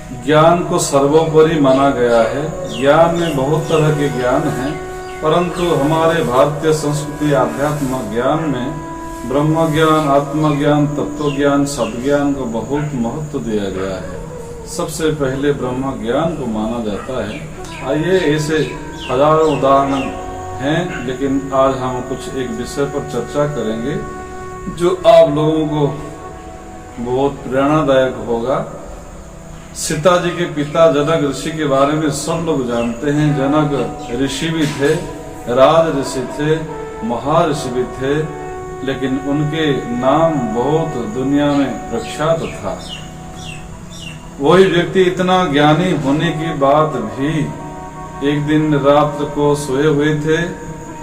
ज्ञान को सर्वोपरि माना गया है। ज्ञान में बहुत तरह के ज्ञान हैं, परंतु हमारे भारतीय संस्कृति आध्यात्म ज्ञान में ब्रह्म ज्ञान, आत्मज्ञान, तत्व ज्ञान, सद्ज्ञान को बहुत महत्व दिया गया है। सबसे पहले ब्रह्म ज्ञान को माना जाता है। आइए, ऐसे हजारों उदाहरण हैं, लेकिन आज हम कुछ एक विषय पर चर्चा करेंगे जो आप लोगों को बहुत प्रेरणादायक होगा। सीता जी के पिता जनक ऋषि के बारे में सब लोग जानते हैं। जनक ऋषि भी थे, राज ऋषि थे, महर्षि भी थे, लेकिन उनके नाम बहुत दुनिया में प्रख्यात था। वही व्यक्ति इतना ज्ञानी होने की बात भी एक दिन रात्र को सोए हुए थे।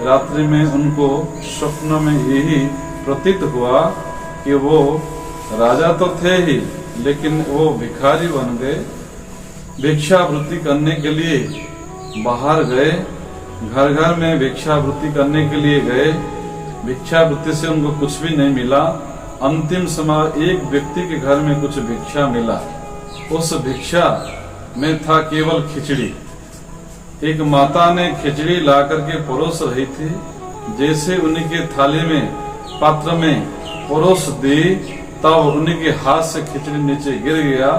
रात्रि में उनको स्वप्न में यही प्रतीत हुआ कि वो राजा तो थे ही, लेकिन वो भिखारी बन गए। भिक्षावृत्ति करने के लिए बाहर गए, घर घर में भिक्षावृत्ति करने के लिए गए। भिक्षावृत्ति से उनको कुछ भी नहीं मिला। अंतिम समय एक व्यक्ति के घर में कुछ भिक्षा मिला। उस भिक्षा में था केवल खिचड़ी। एक माता ने खिचड़ी ला करके परोस रही थी। जैसे उन्हीं के थाली में, पात्र में परोस दी, तब उन्हीं के हाथ से खिचड़ी नीचे गिर गया।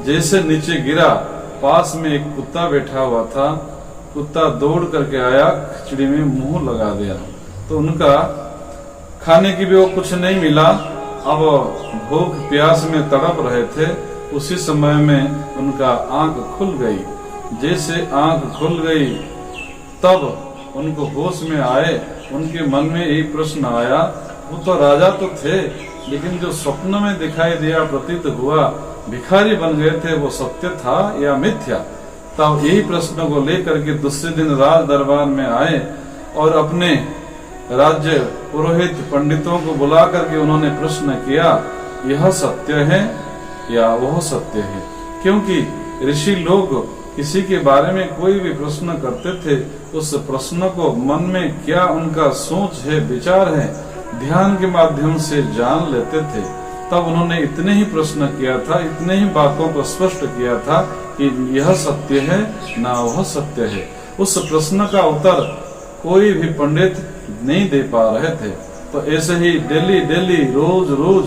जैसे नीचे गिरा, पास में एक कुत्ता बैठा हुआ था। कुत्ता दौड़ करके आया, खिचड़ी में मुंह लगा दिया, तो उनका खाने की भी वो कुछ नहीं मिला। अब भूख प्यास में तड़प रहे थे। उसी समय में उनका आंख खुल गई। जैसे आंख खुल गई, तब उनको होश में आए। उनके मन में यही प्रश्न आया, वो तो राजा तो थे, लेकिन जो स्वप्न में दिखाई दिया, प्रतीत हुआ, भिखारी बन गए थे, वो सत्य था या मिथ्या? तब यही प्रश्न को लेकर के दूसरे दिन राज दरबार में आए और अपने राज्य पुरोहित पंडितों को बुला करके उन्होंने प्रश्न किया, यह सत्य है या वह सत्य है? क्योंकि ऋषि लोग किसी के बारे में कोई भी प्रश्न करते थे, उस प्रश्न को मन में क्या उनका सोच है, विचार है, ध्यान के माध्यम से जान लेते थे। तब उन्होंने इतने ही प्रश्न किया था, इतने ही बातों को स्पष्ट किया था कि यह सत्य है ना वह सत्य है। उस प्रश्न का उत्तर कोई भी पंडित नहीं दे पा रहे थे। तो ऐसे ही डेली रोज रोज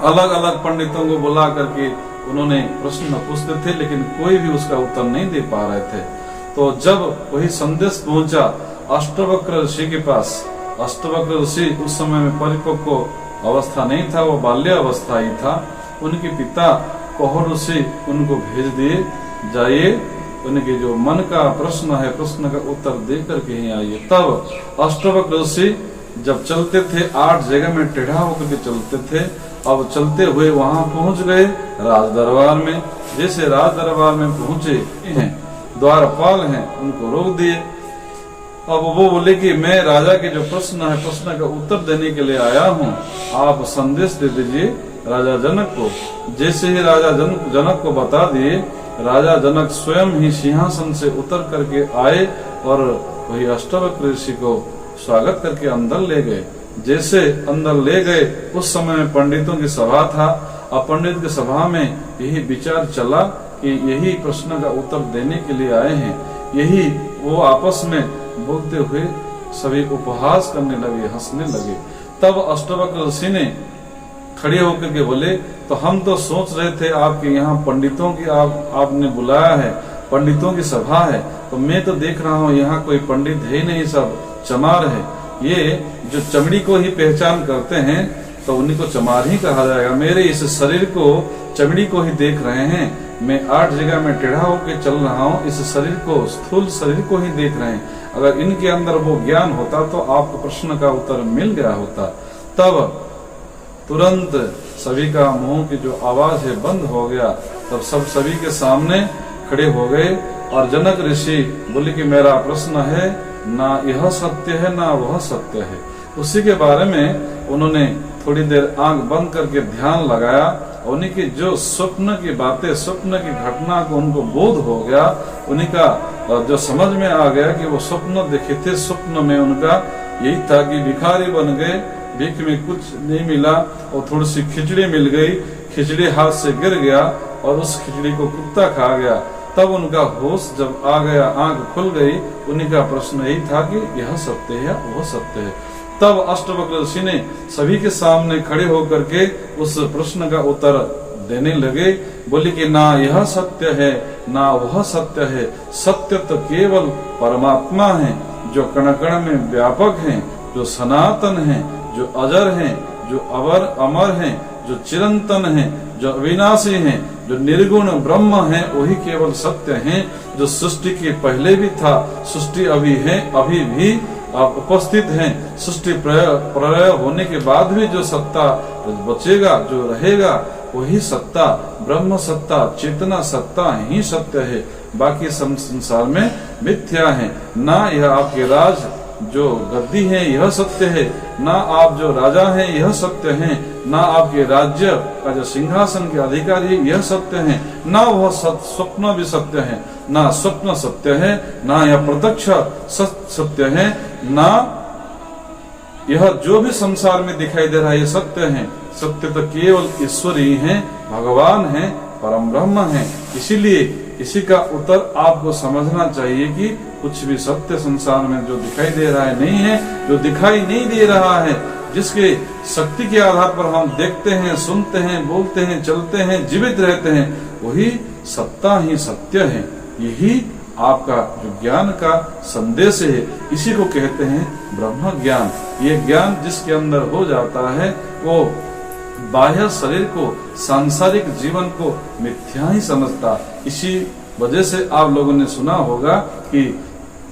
अलग अलग पंडितों को बुला करके उन्होंने प्रश्न पूछते थे, लेकिन कोई भी उसका उत्तर नहीं दे पा रहे थे। तो जब वही संदेश पहुंचा अष्टवक्र ऋषि के पास, अष्टवक्र ऋषि उस समय में परिपक्व अवस्था नहीं था, वो बाल्य अवस्था ही था। उनके पिता कौर ऋषि उनको भेज दिए, जाइए उनके जो मन का प्रश्न है, प्रश्न का उत्तर दे करके ही आइए। तब अष्टवक्र ऋषि जब चलते थे, 8 जगह में टेढ़ा होकर के चलते थे। अब चलते हुए वहां पहुंच गए राज दरबार में। जैसे राज दरबार में पहुंचे हैं, द्वारपाल हैं, उनको रोक दिए। अब वो बोले कि मैं राजा के जो प्रश्न है, प्रश्न का उत्तर देने के लिए आया हूँ, आप संदेश दे दीजिए राजा जनक को। जैसे ही राजा जनक को बता दिए, राजा जनक स्वयं ही सिंहासन से उतर करके आए और वही अष्टवक्र ऋषि को स्वागत करके अंदर ले गए। जैसे अंदर ले गए, उस समय में पंडितों की सभा था। अब पंडित की सभा में यही विचार चला कि यही प्रश्न का उत्तर देने के लिए आए हैं। यही वो आपस में बोलते हुए सभी उपहास करने लगे, हंसने लगे। तब अष्टवक्र ऋषि ने खड़े होकर के बोले, तो हम तो सोच रहे थे आपके यहाँ पंडितों की आपने बुलाया है, पंडितों की सभा है, तो मैं तो देख रहा हूँ यहाँ कोई पंडित है ही नहीं, सब चमार है। ये जो चमड़ी को ही पहचान करते हैं तो उन्हीं को चमार ही कहा जाएगा। मेरे इस शरीर को, चमड़ी को ही देख रहे हैं। मैं 8 जगह में टेढ़ा होकर चल रहा हूँ, इस शरीर को, स्थूल शरीर को ही देख रहे हैं। अगर इनके अंदर वो ज्ञान होता तो आपको प्रश्न का उत्तर मिल गया होता। तब तुरंत सभी का मुंह की जो आवाज है बंद हो गया। तब सब सभी के सामने खड़े हो गए और जनक ऋषि बोले कि मेरा प्रश्न है, ना यह सत्य है ना वह सत्य है। उसी के बारे में उन्होंने थोड़ी देर आंख बंद करके ध्यान लगाया। उन्हीं की जो स्वप्न की बातें, स्वप्न की घटना को उनको बोध हो गया। उन्हीं का जो समझ में आ गया कि वो स्वप्न देखे थे। स्वप्न में उनका यही था कि भिखारी बन गए, भीख में कुछ नहीं मिला और थोड़ी सी खिचड़ी मिल गई। खिचड़ी हाथ से गिर गया, और उस खिचड़ी को कुत्ता खा गया। तब उनका होश जब आ गया, आंख खुल गई, उन्हीं का प्रश्न यही था कि यह सत्य है, वह सत्य है। तब अष्टवक्र ऋषि ने सभी के सामने खड़े होकर के उस प्रश्न का उत्तर देने लगे। बोले कि ना यह सत्य है, ना वह सत्य है, सत्य तो केवल परमात्मा है, जो कण कण में व्यापक है, जो सनातन है, जो अजर है, जो अमर है, जो चिरंतन है, जो अविनाशी है, जो निर्गुण ब्रह्म है, वही केवल सत्य है। जो सृष्टि के पहले भी था, सृष्टि अभी है, अभी भी उपस्थित है, सृष्टि प्रलय होने के बाद भी जो सत्ता बचेगा, जो रहेगा, वही सत्ता, ब्रह्म सत्ता, चेतना सत्ता ही सत्य है। बाकी संसार में मिथ्या है। ना यह आपके राज जो गद्दी है यह सत्य है, ना आप जो राजा हैं यह सत्य है, ना आपके राज्य का जो सिंहासन के अधिकारी यह सत्य है, ना वह स्वप्न भी सत्य है, ना स्वप्न सत्य है, ना यह प्रत्यक्ष सत्य है, ना यह जो भी संसार में दिखाई दे रहा है ये सत्य है। सत्य तो केवल ईश्वर ही है, भगवान है, परम ब्रह्म है। इसीलिए इसी का उत्तर आपको समझना चाहिए कि कुछ भी सत्य संसार में जो दिखाई दे रहा है नहीं है, जो दिखाई नहीं दे रहा है, जिसके शक्ति के आधार पर हम देखते हैं, सुनते हैं, बोलते हैं, चलते हैं, जीवित रहते हैं, वही सत्ता ही सत्य है। यही आपका जो ज्ञान का संदेश है, इसी को कहते हैं ब्रह्म ज्ञान। ये ज्ञान जिसके अंदर हो जाता है वो बाह्य शरीर को, सांसारिक जीवन को मिथ्या ही समझता। इसी वजह से आप लोगों ने सुना होगा कि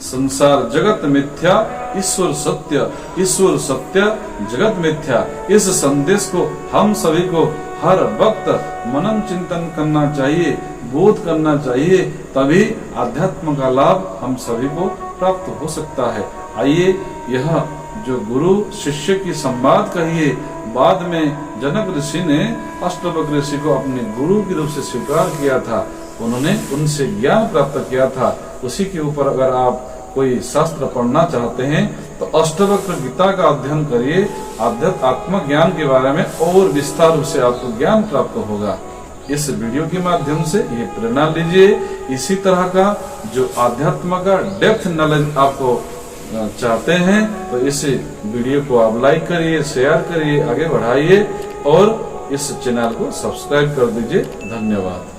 संसार जगत मिथ्या, ईश्वर सत्य, ईश्वर सत्य, जगत मिथ्या। इस संदेश को हम सभी को हर वक्त मनन चिंतन करना चाहिए, बोध करना चाहिए, तभी आध्यात्म का लाभ हम सभी को प्राप्त हो सकता है। आइए, यह जो गुरु शिष्य की संवाद कहिए, बाद में जनक ऋषि ने अष्टवक्र ऋषि को अपने गुरु के रूप से स्वीकार किया था, उन्होंने उनसे ज्ञान प्राप्त किया था। उसी के ऊपर अगर आप कोई शास्त्र पढ़ना चाहते हैं तो अष्टवक्र गीता का अध्ययन करिए, आत्म ज्ञान के बारे में और विस्तार रूप से आपको ज्ञान प्राप्त होगा। इस वीडियो के माध्यम से ये प्रेरणा लीजिए। इसी तरह का जो आध्यात्म का डेप्थ नॉलेज आपको चाहते हैं तो इस वीडियो को आप लाइक करिए, शेयर करिए, आगे बढ़ाइए और इस चैनल को सब्सक्राइब कर दीजिए। धन्यवाद।